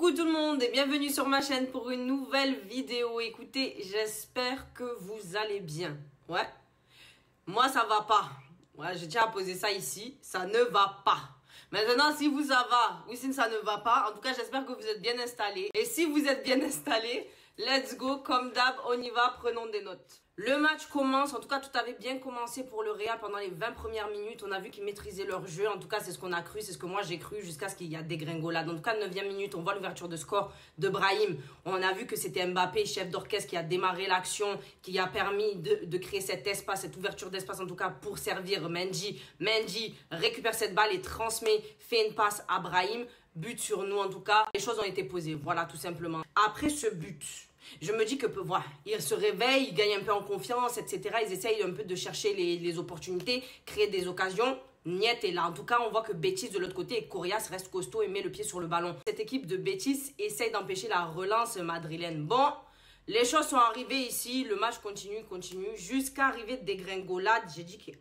Coucou tout le monde et bienvenue sur ma chaîne pour une nouvelle vidéo. Écoutez, j'espère que vous allez bien. Ouais, moi ça va pas. Ouais, je tiens à poser ça ici, ça ne va pas. Maintenant, si vous ça va, ou si ça ne va pas, en tout cas, j'espère que vous êtes bien installés. Et si vous êtes bien installés, let's go, comme d'hab, on y va, prenons des notes. Le match commence, en tout cas, tout avait bien commencé pour le Real pendant les 20 premières minutes. On a vu qu'ils maîtrisaient leur jeu, en tout cas, c'est ce qu'on a cru, c'est ce que moi j'ai cru jusqu'à ce qu'il y a des gringolades. En tout cas, 9e minute, on voit l'ouverture de score de Brahim. On a vu que c'était Mbappé, chef d'orchestre, qui a démarré l'action, qui a permis de créer cet espace, cette ouverture d'espace, en tout cas, pour servir Mendy. Mendy récupère cette balle et transmet, fait une passe à Brahim. But sur nous, en tout cas, les choses ont été posées. Voilà, tout simplement. Après ce but, je me dis que, voilà, ils se réveillent, ils gagnent un peu en confiance, etc. Ils essayent un peu de chercher les opportunités, créer des occasions. Niet est là. En tout cas, on voit que Betis de l'autre côté et Corias reste costaud et met le pied sur le ballon. Cette équipe de Betis essaye d'empêcher la relance madrilène. Bon, les choses sont arrivées ici. Le match continue, jusqu'à arriver des gringolades. J'ai dit que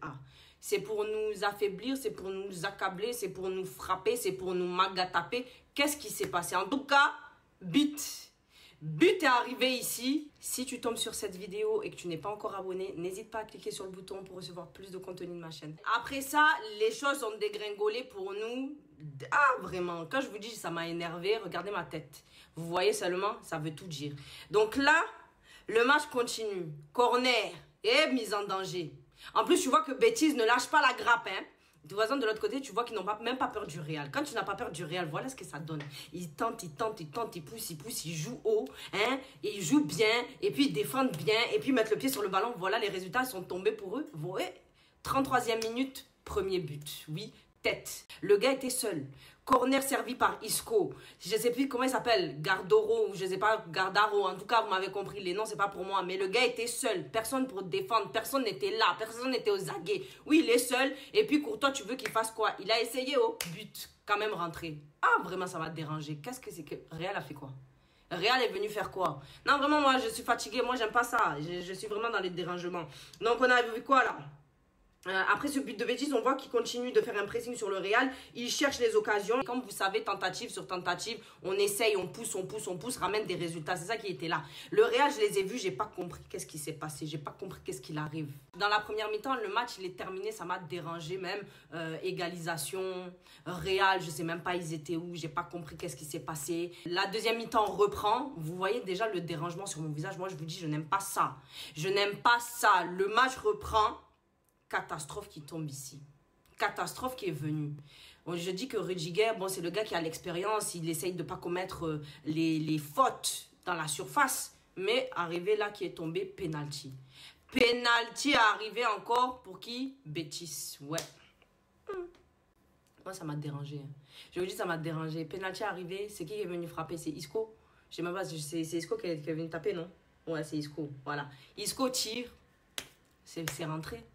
c'est pour nous affaiblir, c'est pour nous accabler, c'est pour nous frapper, c'est pour nous magataper. Qu'est-ce qui s'est passé? En tout cas, But est arrivé ici. Si tu tombes sur cette vidéo et que tu n'es pas encore abonné, n'hésite pas à cliquer sur le bouton pour recevoir plus de contenu de ma chaîne. Après ça, les choses ont dégringolé pour nous. Vraiment, quand je vous dis ça m'a énervé, regardez ma tête. Vous voyez seulement, ça veut tout dire. Donc là, le match continue. Corner et mise en danger. En plus, tu vois que Betis ne lâche pas la grappe, hein. De toute façon, de l'autre côté, tu vois qu'ils n'ont même pas peur du Real. Quand tu n'as pas peur du Real, voilà ce que ça donne. Ils tentent, ils poussent, ils jouent haut, hein, et ils jouent bien, et puis ils défendent bien, et puis ils mettent le pied sur le ballon. Voilà, les résultats sont tombés pour eux. Vous voyez, 33e minute, premier but. Oui, tête. Le gars était seul. Corner servi par Isco. Je ne sais plus comment il s'appelle. Gardoro ou je ne sais pas, Gardaro. En tout cas, vous m'avez compris. Les noms, c'est pas pour moi. Mais le gars était seul. Personne pour défendre. Personne n'était là. Personne n'était aux aguets. Oui, il est seul. Et puis, Courtois, tu veux qu'il fasse quoi? Il a essayé au but. Quand même rentré. Vraiment, ça m'a dérangé. Qu'est-ce que c'est que... Real a fait quoi? Real est venu faire quoi? Non, vraiment, moi, je suis fatiguée. Moi, j'aime pas ça. Je suis vraiment dans les dérangements. Donc, on a vu quoi, là? Après ce but de Betis, on voit qu'il continue de faire un pressing sur le Real. Il cherche les occasions. Comme vous savez, tentative sur tentative, on essaye, on pousse, ramène des résultats. C'est ça qui était là. Le Real, je les ai vus, j'ai pas compris qu'est-ce qui s'est passé. J'ai pas compris qu'est-ce qu'il arrive. Dans la première mi-temps, le match, il est terminé. Ça m'a dérangé même. Égalisation. Real, je sais même pas ils étaient où. J'ai pas compris qu'est-ce qui s'est passé. La deuxième mi-temps reprend. Vous voyez déjà le dérangement sur mon visage. Moi, je vous dis, je n'aime pas ça. Je n'aime pas ça. Le match reprend. Catastrophe qui tombe ici. Catastrophe qui est venue. Je dis que Rudiger, bon, c'est le gars qui a l'expérience. Il essaye de ne pas commettre les fautes dans la surface. Mais arrivé là qui est tombé, penalty. Penalty arrivé encore pour qui? Betis. Ouais. Moi, ça m'a dérangé. Je vous dis, ça m'a dérangé. Penalty arrivé, c'est qui est venu frapper? C'est Isco. Je sais même pas, c'est Isco qui est venu taper, non? Ouais, c'est Isco. Voilà. Isco tire. C'est rentré.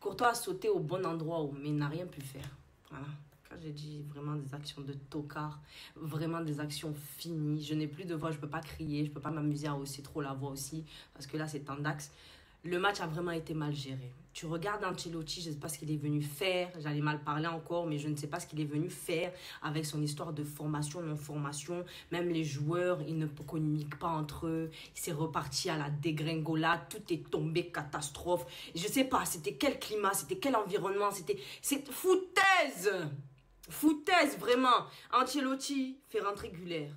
Courtois a sauté au bon endroit, mais il n'a rien pu faire. Voilà. Quand j'ai dit vraiment des actions de tocard, vraiment des actions finies. Je n'ai plus de voix, je ne peux pas crier, je ne peux pas m'amuser à hausser trop la voix aussi. Parce que là, c'est tendax. Le match a vraiment été mal géré. Tu regardes Ancelotti, je ne sais pas ce qu'il est venu faire. J'allais mal parler encore, mais je ne sais pas ce qu'il est venu faire avec son histoire de formation, non-formation. Même les joueurs, ils ne communiquent pas entre eux. Il s'est reparti à la dégringolade. Tout est tombé, catastrophe. Je ne sais pas, c'était quel climat, c'était quel environnement. C'était foutaise. Foutaise, vraiment. Ancelotti fait rentrer Güler.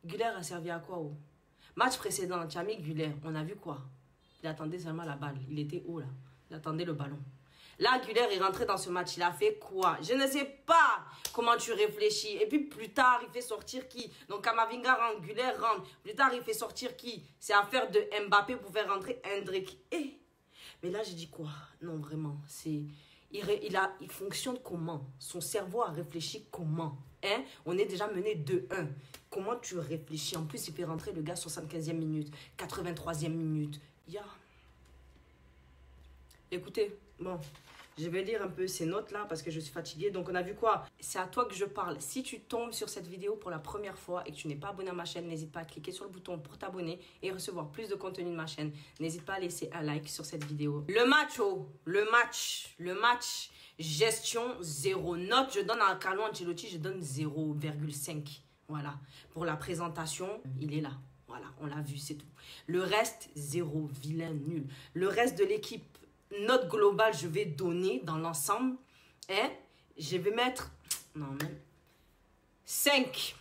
Güler a servi à quoi, Match précédent, tu as mis Güler, on a vu quoi? Il attendait seulement la balle. Il était haut là. Il attendait le ballon. Là, Güler est rentré dans ce match. Il a fait quoi? Je ne sais pas comment tu réfléchis. Et puis plus tard, il fait sortir qui? Donc Kamavinga rentre, Güler rentre. Plus tard, il fait sortir qui? C'est affaire de Mbappé pour faire rentrer Hendrick. Mais là, j'ai dit quoi? Non, vraiment, c'est... Il fonctionne comment? Son cerveau a réfléchi comment? On est déjà mené 2-1. Comment tu réfléchis? En plus, il fait rentrer le gars 75e minute, 83e minute. Écoutez, bon, Je vais lire un peu ces notes là parce que je suis fatiguée. Donc on a vu quoi? C'est à toi que je parle. Si tu tombes sur cette vidéo pour la première fois et que tu n'es pas abonné à ma chaîne, n'hésite pas à cliquer sur le bouton pour t'abonner et recevoir plus de contenu de ma chaîne. N'hésite pas à laisser un like sur cette vidéo. Le match, gestion 0 note. Je donne à Carlo Ancelotti, je donne 0,5. Voilà. Pour la présentation, il est là. Voilà, on l'a vu, c'est tout. Le reste, 0, vilain, nul. Le reste de l'équipe, note globale, je vais donner dans l'ensemble. Et je vais mettre, non, même 5.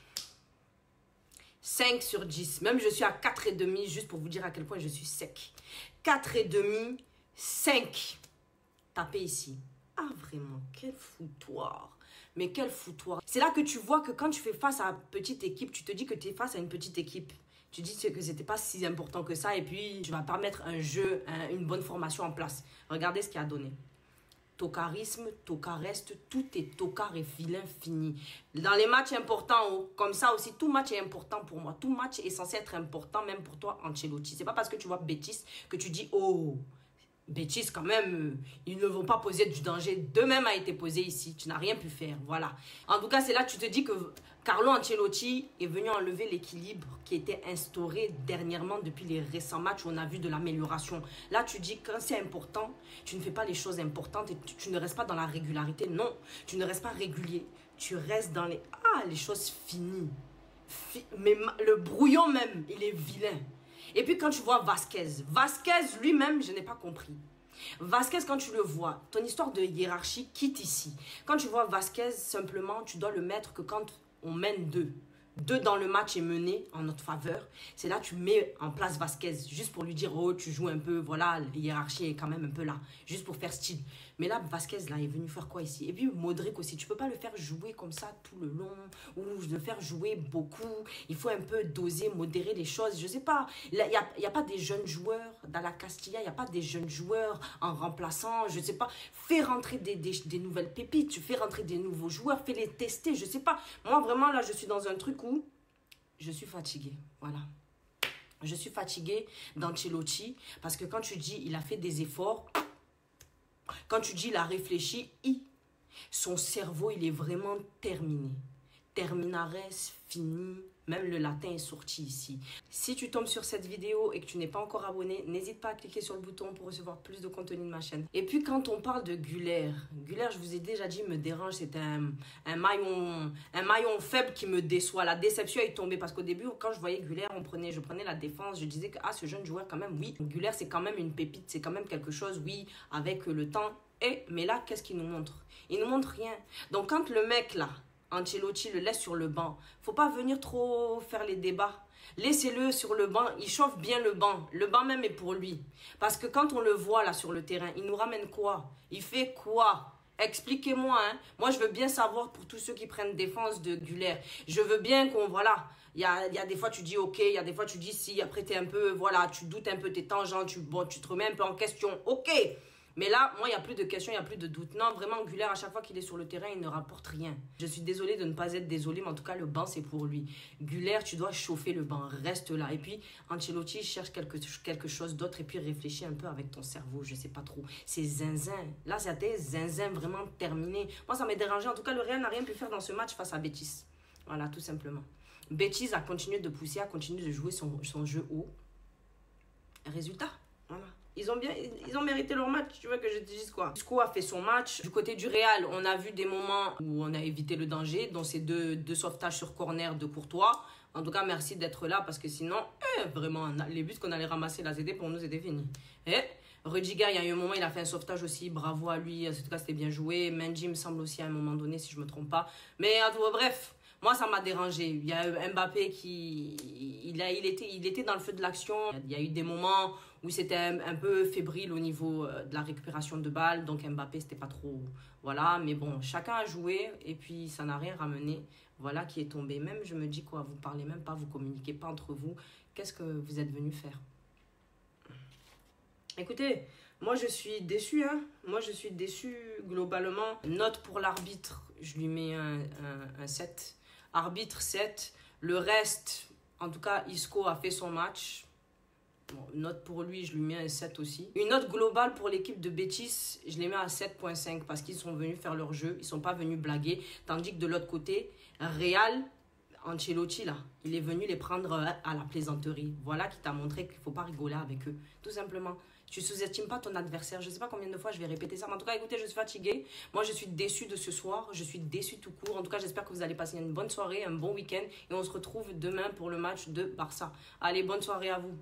5 sur 10. Même je suis à 4,5, juste pour vous dire à quel point je suis sec. 4,5, 5. Tapez ici. Ah, vraiment, quel foutoir. Mais quel foutoir. C'est là que tu vois que quand tu fais face à une petite équipe, tu te dis que tu es face à une petite équipe. Tu dis que c'était pas si important que ça et puis tu vas pas mettre un jeu, une bonne formation en place. Regardez ce qu'il a donné. Tocarisme, tocareste, tout est tocard et vilain fini. Dans les matchs importants, comme ça aussi, tout match est important pour moi. Tout match est censé être important même pour toi, Ancelotti. C'est pas parce que tu vois Betis que tu dis, oh, Betis quand même, ils ne vont pas poser du danger. D'eux-mêmes a été posé ici. Tu n'as rien pu faire. Voilà. En tout cas, c'est là que tu te dis que Carlo Ancelotti est venu enlever l'équilibre qui était instauré dernièrement depuis les récents matchs où on a vu de l'amélioration. Là, tu dis que quand c'est important, tu ne fais pas les choses importantes et tu ne restes pas dans la régularité. Non, tu ne restes pas régulier. Tu restes dans les choses finies. Mais le brouillon même, il est vilain. Et puis quand tu vois Vasquez lui-même, je n'ai pas compris. Vasquez, quand tu le vois, ton histoire de hiérarchie quitte ici. Quand tu vois Vasquez, simplement, tu dois le mettre que quand on mène 2 dans le match est mené en notre faveur, c'est là que tu mets en place Vasquez, juste pour lui dire, oh, tu joues un peu, voilà, la hiérarchie est quand même un peu là, juste pour faire style. Mais là, Vasquez, là, est venu faire quoi ici? Et puis Modric aussi, tu peux pas le faire jouer comme ça tout le long, ou le faire jouer beaucoup, il faut un peu doser, modérer les choses, je sais pas. Il y a pas des jeunes joueurs dans la Castilla, il n'y a pas des jeunes joueurs en remplaçant, je sais pas. Fais rentrer des nouvelles pépites, tu fais rentrer des nouveaux joueurs, fais les tester, je sais pas. Moi, vraiment, là, je suis dans un truc où je suis fatiguée, voilà. Je suis fatiguée d'Ancelotti parce que quand tu dis il a fait des efforts, quand tu dis il a réfléchi, son cerveau, il est vraiment terminé. Terminares, fini. Même le latin est sorti ici. Si tu tombes sur cette vidéo et que tu n'es pas encore abonné, n'hésite pas à cliquer sur le bouton pour recevoir plus de contenu de ma chaîne. Et puis quand on parle de Güler, je vous ai déjà dit, me dérange. C'est un maillon faible qui me déçoit. La déception est tombée parce qu'au début, quand je voyais Güler, je prenais la défense. Je disais que ce jeune joueur quand même, oui. Güler, c'est quand même une pépite. C'est quand même quelque chose, oui, avec le temps. Mais là, qu'est-ce qu'il nous montre? Il nous montre rien. Donc quand le mec là, Ancelotti le laisse sur le banc. Faut pas venir trop faire les débats. Laissez-le sur le banc. Il chauffe bien le banc. Le banc même est pour lui. Parce que quand on le voit là sur le terrain, il nous ramène quoi? Il fait quoi? Expliquez-moi. Hein. Moi, je veux bien savoir pour tous ceux qui prennent défense de Güler. Je veux bien qu'on, voilà. Il y a des fois, tu dis ok. Il y a des fois, tu dis si. Après, t'es un peu, voilà, tu doutes un peu tes tangents. Tu te remets un peu en question. Ok. Mais là, moi, il n'y a plus de questions, il n'y a plus de doute. Non, vraiment, Güler, à chaque fois qu'il est sur le terrain, il ne rapporte rien. Je suis désolée de ne pas être désolée, mais en tout cas, le banc, c'est pour lui. Güler, tu dois chauffer le banc, reste là. Et puis, Ancelotti cherche quelque chose d'autre et puis réfléchis un peu avec ton cerveau, je ne sais pas trop. C'est zinzin. Là, c'était zinzin vraiment terminé. Moi, ça m'a dérangé. En tout cas, le Real n'a rien pu faire dans ce match face à Betis. Voilà, tout simplement. Betis a continué de pousser, a continué de jouer son jeu haut. Résultat, voilà. Ils ont mérité leur match, tu veux que je te dise quoi? Isco a fait son match. Du côté du Real, on a vu des moments où on a évité le danger, dont ces deux sauvetages sur corner de Courtois. En tout cas, merci d'être là parce que sinon, vraiment, les buts qu'on allait ramasser là, c'était pour nous, c'était fini. Rudiger, il y a eu un moment, il a fait un sauvetage aussi, bravo à lui, en tout cas, c'était bien joué. Mendy me semble aussi à un moment donné, si je me trompe pas. Mais en tout cas, bref. Moi, ça m'a dérangé. Il y a Mbappé qui... Il était dans le feu de l'action. Il y a eu des moments où c'était un peu fébrile au niveau de la récupération de balles. Donc Mbappé, c'était pas trop... Voilà, mais bon, chacun a joué et puis ça n'a rien ramené. Voilà qui est tombé. Même, je me dis quoi, vous parlez même pas, vous communiquez pas entre vous. Qu'est-ce que vous êtes venu faire? Écoutez, moi je suis déçue, hein. Moi je suis déçue globalement. Note pour l'arbitre, je lui mets un 7. Arbitre 7. Le reste, en tout cas, Isco a fait son match. Bon, note pour lui, je lui mets un 7 aussi. Une note globale pour l'équipe de Betis, je les mets à 7.5 parce qu'ils sont venus faire leur jeu. Ils ne sont pas venus blaguer. Tandis que de l'autre côté, Real, Ancelotti, là, il est venu les prendre à la plaisanterie. Voilà qui t'a montré qu'il ne faut pas rigoler avec eux. Tout simplement. Tu ne sous-estimes pas ton adversaire. Je ne sais pas combien de fois je vais répéter ça. Mais en tout cas, écoutez, je suis fatiguée. Moi, je suis déçue de ce soir. Je suis déçue tout court. En tout cas, j'espère que vous allez passer une bonne soirée, un bon week-end. Et on se retrouve demain pour le match de Barça. Allez, bonne soirée à vous.